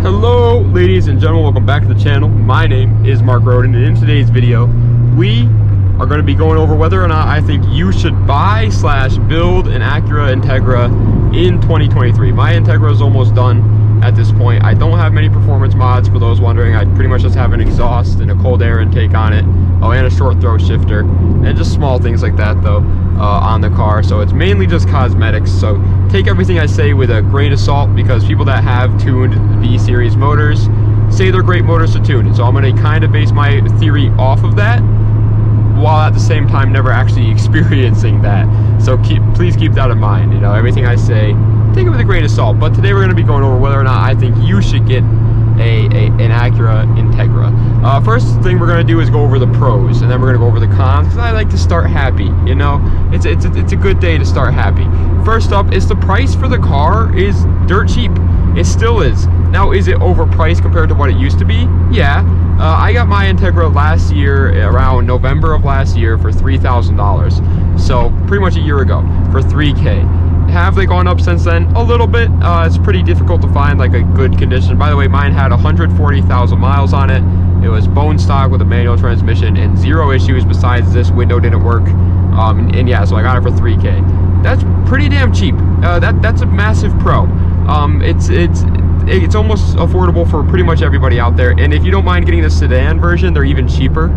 Hello ladies and gentlemen, welcome back to the channel. My name is Mark Roden, and in today's video we are going to be going over whether or not I think you should buy / build an Acura Integra in 2023. My Integra is almost done at this point. I don't have many performance mods, for those wondering. I pretty much just have an exhaust and a cold air intake on it, and a short throw shifter, and just small things like that though on the car. So it's mainly just cosmetics, so take everything I say with a grain of salt, because people that have tuned V-Series motors say they're great motors to tune. And so I'm going to kind of base my theory off of that, while at the same time never actually experiencing that. So please keep that in mind. You know, everything I say, take it with a grain of salt. But today we're going to be going over whether or not I think you should get an Acura Integra. First thing we're going to do is go over the pros, and then we're going to go over the cons, because I like to start happy. You know, it's a good day to start happy. First up is the price for the car is dirt cheap. It still is. Now, is it overpriced compared to what it used to be? Yeah. I got my Integra last year, around November of last year, for $3,000. So pretty much a year ago, for $3K. Have they gone up since then? A little bit. It's pretty difficult to find like a good condition. By the way, mine had 140,000 miles on it. It was bone stock with a manual transmission and zero issues besides this window didn't work. And yeah, so I got it for $3K. That's pretty damn cheap. That's a massive pro. It's almost affordable for pretty much everybody out there. And if you don't mind getting the sedan version, they're even cheaper.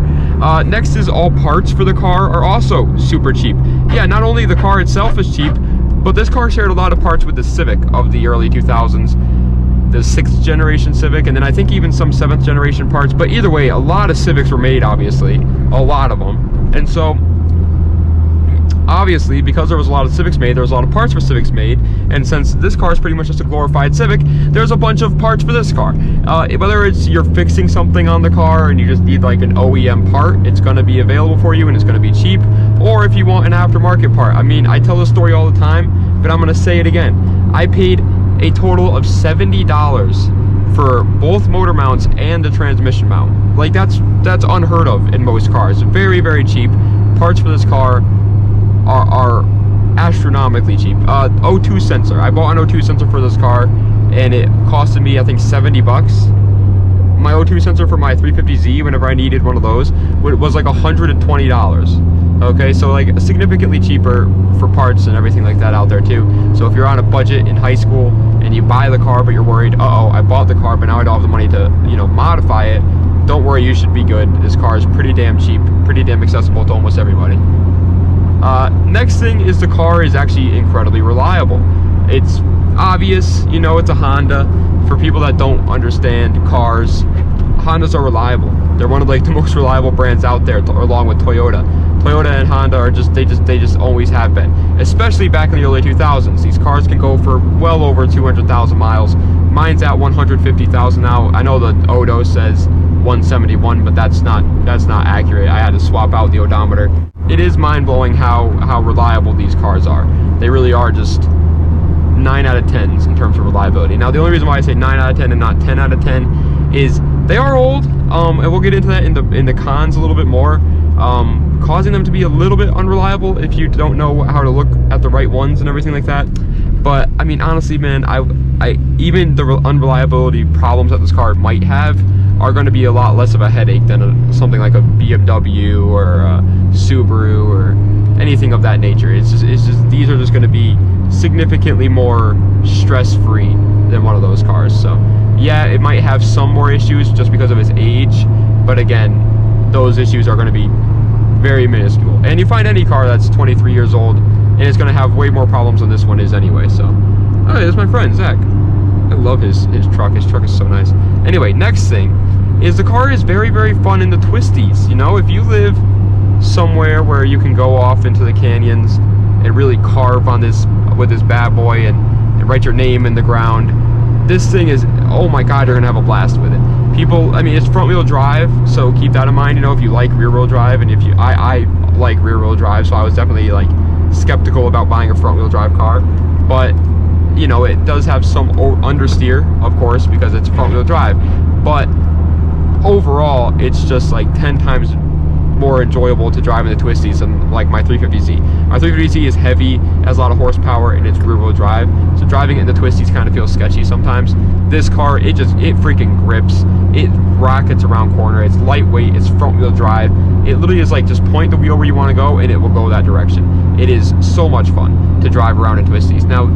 Next is all parts for the car are also super cheap. Yeah, not only the car itself is cheap, but this car shared a lot of parts with the Civic of the early 2000s, the 6th generation Civic, and then I think even some 7th generation parts. But either way, a lot of Civics were made, obviously, a lot of them. And so, obviously, because there was a lot of Civics made, there was a lot of parts for Civics made, and since this car is pretty much just a glorified Civic, there's a bunch of parts for this car. Whether it's you're fixing something on the car and you just need like an OEM part, it's going to be available for you and it's going to be cheap. Or if you want an aftermarket part. I mean, I tell this story all the time, but I'm going to say it again. I paid a total of $70 for both motor mounts and the transmission mount. Like, that's unheard of in most cars. Very, very cheap. Parts for this car are astronomically cheap. O2 sensor. I bought an O2 sensor for this car, and it costed me, I think, $70. My O2 sensor for my 350Z, whenever I needed one of those, was like $120. Okay, so like significantly cheaper for parts and everything like that out there too. So if you're on a budget in high school and you buy the car, but you're worried, uh-oh, I bought the car, but now I don't have the money to, you know, modify it, don't worry, you should be good. This car is pretty damn cheap, pretty damn accessible to almost everybody. Next thing is the car is actually incredibly reliable. It's obvious, you know, it's a Honda. For people that don't understand cars, Hondas are reliable. They're one of like the most reliable brands out there, along with Toyota. Toyota and Honda are they just always have been. Especially back in the early 2000s. These cars can go for well over 200,000 miles. Mine's at 150,000 now. I know the Odo says 171, but that's not accurate. I had to swap out the odometer. It is mind-blowing how reliable these cars are. They really are just 9 out of 10s in terms of reliability. Now, the only reason why I say 9 out of 10 and not 10 out of 10 is they are old, and we'll get into that in the cons a little bit more, causing them to be a little bit unreliable if you don't know how to look at the right ones and everything like that. But I mean, honestly, man, I even the unreliability problems that this car might have are going to be a lot less of a headache than something like a BMW or a Subaru or anything of that nature. It's just these are just going to be significantly more stress-free than one of those cars. So yeah, it might have some more issues just because of its age, but again, those issues are going to be very minuscule. And you find any car that's 23 years old and it's going to have way more problems than this one is anyway. So, oh, there's my friend Zach. I love his truck. His truck is so nice. Anyway, next thing is the car is very, very fun in the twisties. You know, if you live somewhere where you can go off into the canyons and really carve on this with this bad boy and write your name in the ground, this thing is, oh my god, you're gonna have a blast with it. People, I mean, it's front wheel drive, so keep that in mind. You know, if you like rear wheel drive, and if you I like rear wheel drive, so I was definitely like skeptical about buying a front wheel drive car. But you know, it does have some understeer, of course, because it's front wheel drive, but overall it's just like 10 times more enjoyable to drive in the twisties than like my 350Z. My 350Z is heavy, has a lot of horsepower, and it's rear wheel drive, so driving it in the twisties kind of feels sketchy sometimes. This car, it freaking grips. It rockets around corner. It's lightweight. It's front wheel drive. It literally is like just point the wheel where you want to go and it will go that direction. It is so much fun to drive around in twisties. Now,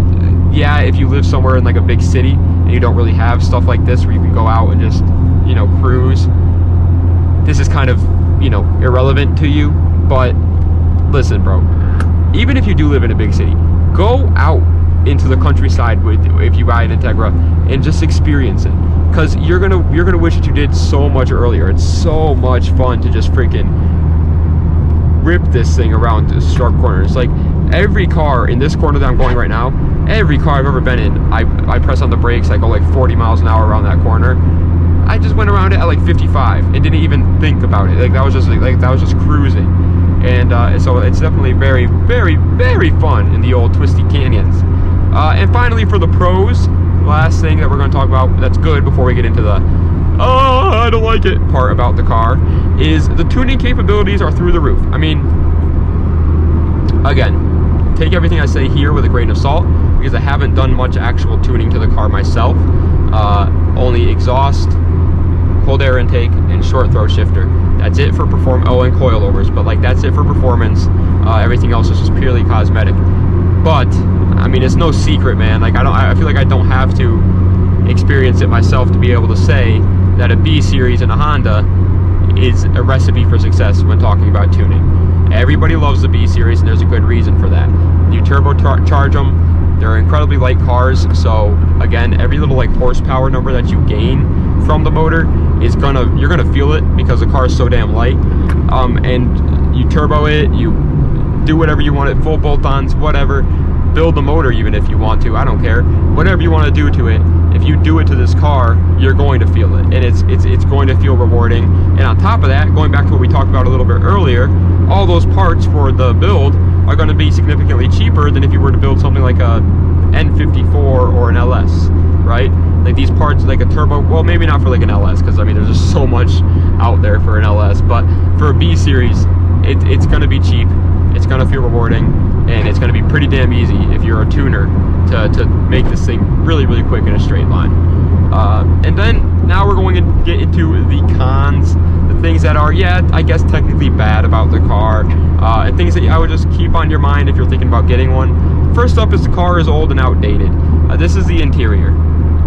yeah, if you live somewhere in like a big city and you don't really have stuff like this where you can go out and just, you know, cruise, this is kind of, you know, irrelevant to you. But listen, bro, even if you do live in a big city, go out into the countryside if you buy an Integra and just experience it, because you're gonna wish that you did so much earlier. It's so much fun to just freaking rip this thing around the sharp corners. Like every car in this corner that I'm going right now, every car I've ever been in, I press on the brakes, I go like 40 miles an hour around that corner. I just went around it at like 55 and didn't even think about it. Like that was just cruising. And so it's definitely very, very, very fun in the old twisty canyons. And finally, for the pros, last thing that we're going to talk about that's good before we get into the "oh, I don't like it" part about the car is the tuning capabilities are through the roof. I mean, again, take everything I say here with a grain of salt, because I haven't done much actual tuning to the car myself. Only exhaust, cold air intake, and short throw shifter. That's it for and coilovers, but like that's it for performance. Everything else is just purely cosmetic. But I mean, it's no secret, man. Like I feel like I don't have to experience it myself to be able to say that a B series in a Honda is a recipe for success when talking about tuning. Everybody loves the B series, and there's a good reason for that. You turbocharge them. They're incredibly light cars, so again, every little like horsepower number that you gain from the motor is you're gonna feel it because the car is so damn light. And you turbo it, you do whatever you want, it full bolt-ons, whatever. Build the motor even if you want to, I don't care. Whatever you want to do to it, if you do it to this car, you're going to feel it, and it's going to feel rewarding. And on top of that, going back to what we talked about a little bit earlier, all those parts for the build are going to be significantly cheaper than if you were to build something like a N54 or an LS, right? Like these parts, like a turbo, well, maybe not for like an LS, because I mean there's just so much out there for an LS, but for a B series, it's going to be cheap, it's going to feel rewarding, and it's going to be pretty damn easy if you're a tuner to make this thing really, really quick in a straight line. And then now we're going to get into the cons, the things that are, yeah, I guess technically bad about the car, and things that I would just keep on your mind if you're thinking about getting one. First up is the car is old and outdated. This is the interior.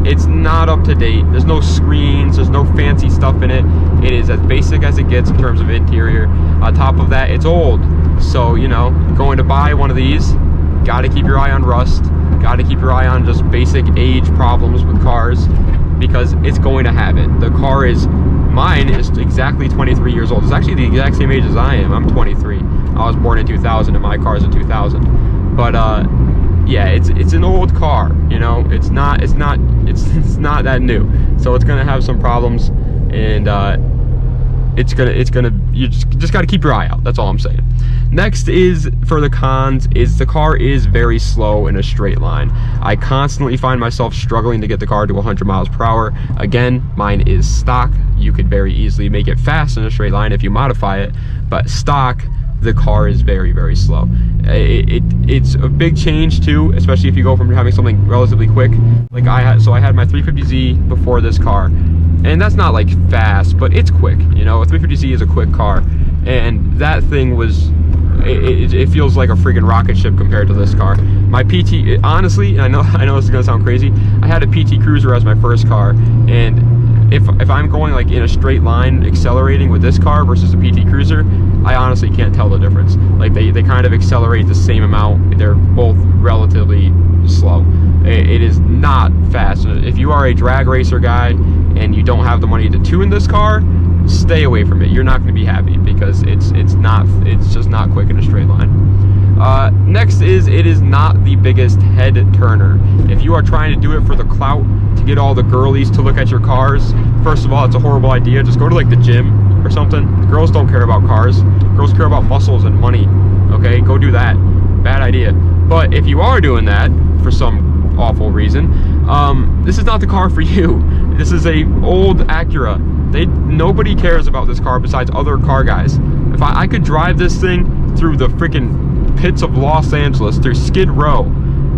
It's not up to date. There's no screens, there's no fancy stuff in it. It is as basic as it gets in terms of interior. On top of that, it's old. So, you know, going to buy one of these, gotta keep your eye on rust, gotta keep your eye on just basic age problems with cars, because it's going to have it. The car mine is exactly 23 years old. It's actually the exact same age as I am. I'm 23. I was born in 2000 and my car's in 2000. But yeah, it's an old car, you know. It's not that new. So it's gonna have some problems, and you just got to keep your eye out. That's all I'm saying. Next is, for the cons, is the car is very slow in a straight line. I constantly find myself struggling to get the car to 100 miles per hour. Again, mine is stock. You could very easily make it fast in a straight line if you modify it, but stock, the car is very, very slow. It's a big change too, especially if you go from having something relatively quick. Like I had my 350Z before this car, and that's not like fast, but it's quick. You know, a 350Z is a quick car, and that thing was, it feels like a freaking rocket ship compared to this car. My PT, honestly, and I know this is gonna sound crazy, I had a PT Cruiser as my first car, and if I'm going like in a straight line accelerating with this car versus a PT Cruiser, I honestly can't tell the difference. Like they kind of accelerate the same amount. They're both relatively slow. It is not fast. If you are a drag racer guy and you don't have the money to tune this car, stay away from it. You're not going to be happy, because it's just not quick in a straight line. Next is, it is not the biggest head turner. If you are trying to do it for the clout, to get all the girlies to look at your cars, first of all, it's a horrible idea. Just go to like the gym or something. Girls don't care about cars. Girls care about muscles and money. Okay, go do that. Bad idea. But if you are doing that for some awful reason, this is not the car for you. This is a old Acura. Nobody cares about this car besides other car guys. If I could drive this thing through the freaking pits of Los Angeles, through Skid Row,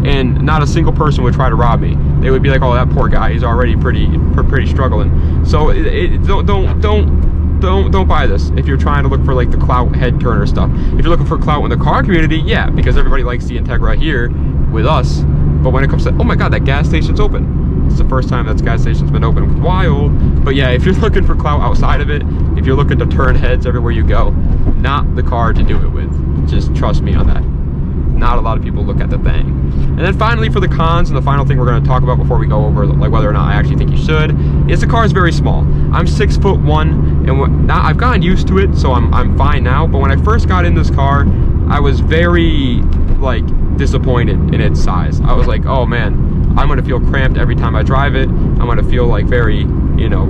and not a single person would try to rob me. They would be like, oh, that poor guy, he's already pretty struggling. So don't buy this if you're trying to look for like the clout head turner stuff. If you're looking for clout in the car community, yeah, because everybody likes the Integra here with us. But when it comes to, oh my god, that gas station's open. It's the first time that gas station's been open. Wild. But yeah, if you're looking for clout outside of it, if you're looking to turn heads everywhere you go, not the car to do it with. Just trust me on that. Not a lot of people look at the thing. And then finally, for the cons, and the final thing we're going to talk about before we go over like whether or not I actually think you should, is the car is very small. I'm 6'1", and now I've gotten used to it, so I'm fine now. But when I first got in this car, I was very like disappointed in its size. I was like, oh man, I'm going to feel cramped every time I drive it. I'm going to feel like very, you know,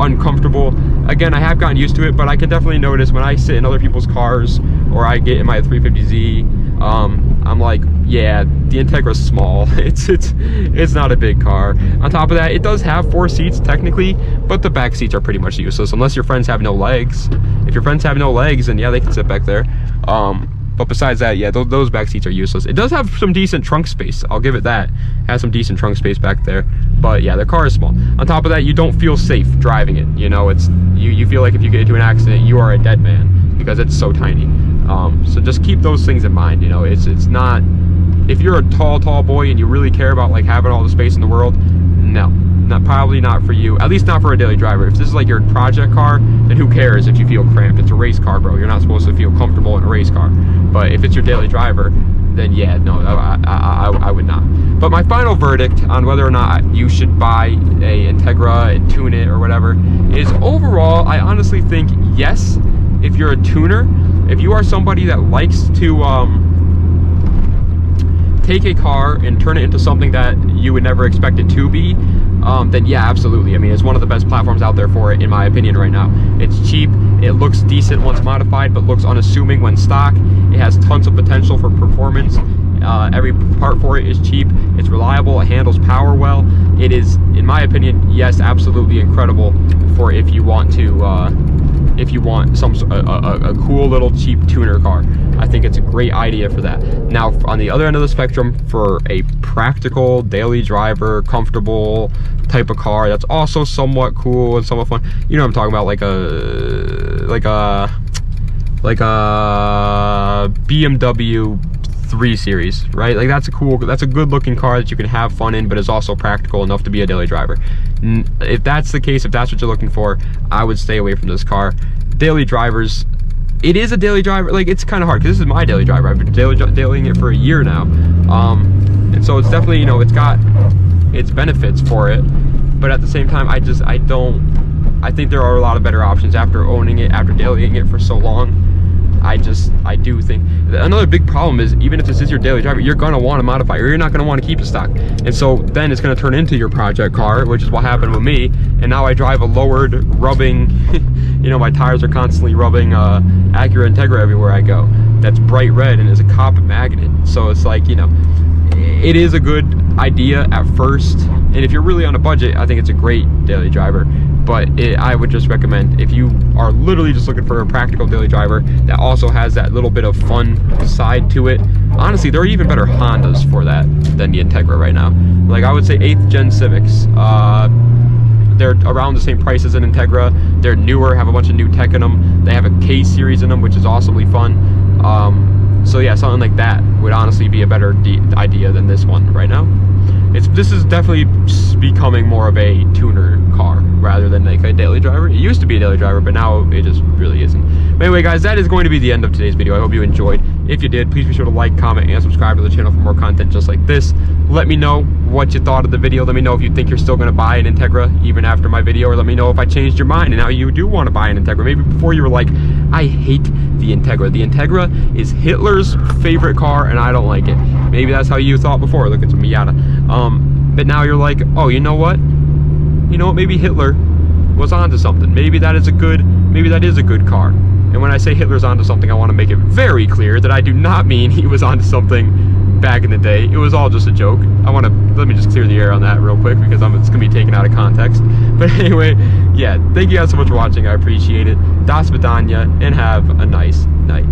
uncomfortable. Again, I have gotten used to it, but I can definitely notice when I sit in other people's cars or I get in my 350Z, I'm like, yeah, the Integra's small. It's not a big car. On top of that, it does have 4 seats technically, but the back seats are pretty much useless unless your friends have no legs. If your friends have no legs, then yeah, they can sit back there. But besides that, yeah, those back seats are useless. It does have some decent trunk space. I'll give it that. It has some decent trunk space back there. But yeah, the car is small. On top of that, you don't feel safe driving it. You know, you feel like if you get into an accident, you are a dead man because it's so tiny. So just keep those things in mind. You know, it's not, if you're a tall boy and you really care about like having all the space in the world, no. Probably not for you, at least not for a daily driver. If this is like your project car, then who cares if you feel cramped? It's a race car, bro. You're not supposed to feel comfortable in a race car. But if it's your daily driver, then yeah, no, I would not. But my final verdict on whether or not you should buy a Integra and tune it or whatever is overall, I honestly think yes, if you're a tuner. If you are somebody that likes to take a car and turn it into something that you would never expect it to be, then yeah, absolutely. I mean, it's one of the best platforms out there for it, in my opinion, right now. It's cheap, it looks decent once modified, but looks unassuming when stock. It has tons of potential for performance. Every part for it is cheap, it's reliable, it handles power well. It is, in my opinion, yes, absolutely incredible for if you want to, if you want a cool little cheap tuner car. I think it's a great idea for that. Now, on the other end of the spectrum, for a practical, daily driver, comfortable type of car that's also somewhat cool and somewhat fun, you know what I'm talking about, like a BMW 3 Series, right? Like that's a good looking car that you can have fun in, but is also practical enough to be a daily driver. If that's the case, if that's what you're looking for, I would stay away from this car. Daily drivers, it is a daily driver. Like, it's kind of hard because this is my daily driver. I've been dailying it for a year now, and so it's definitely, you know, it's got its benefits for it, but at the same time, I think there are a lot of better options after owning it, after dailying it for so long. I do think another big problem is, even if this is your daily driver, you're gonna want to modify, or you're not gonna want to keep it stock, and so then it's gonna turn into your project car, which is what happened with me. And now I drive a lowered, rubbing, you know, my tires are constantly rubbing Acura Integra everywhere I go. That's bright red and is a copper magnet. So it's like, you know, it is a good idea at first, and if you're really on a budget, I think it's a great daily driver. But I would just recommend, if you are literally just looking for a practical daily driver that also has that little bit of fun side to it. Honestly, there are even better Hondas for that than the Integra right now. Like, I would say 8th gen Civics. They're around the same price as an Integra. They're newer, have a bunch of new tech in them. They have a K series in them, which is awesomely fun. So yeah, something like that would honestly be a better idea than this one right now. This is definitely becoming more of a tuner car rather than like a daily driver. It used to be a daily driver, but now it just really isn't. But anyway, guys, that is going to be the end of today's video. I hope you enjoyed. If you did, please be sure to like, comment, and subscribe to the channel for more content just like this. Let me know what you thought of the video. Let me know if you think you're still going to buy an Integra even after my video, or let me know if I changed your mind and now you do want to buy an Integra. Maybe before you were like, I hate the Integra. The Integra is Hitler's favorite car and I don't like it. Maybe that's how you thought before. Look, it's a Miata. But now you're like, oh, you know what? Maybe Hitler was onto something. Maybe that is a good car. And when I say Hitler's onto something, I want to make it very clear that I do not mean he was onto something back in the day. It was all just a joke. Let me just clear the air on that real quick, because it's gonna be taken out of context. But anyway, yeah, thank you guys so much for watching. I appreciate it. Das Vidanya, and have a nice night.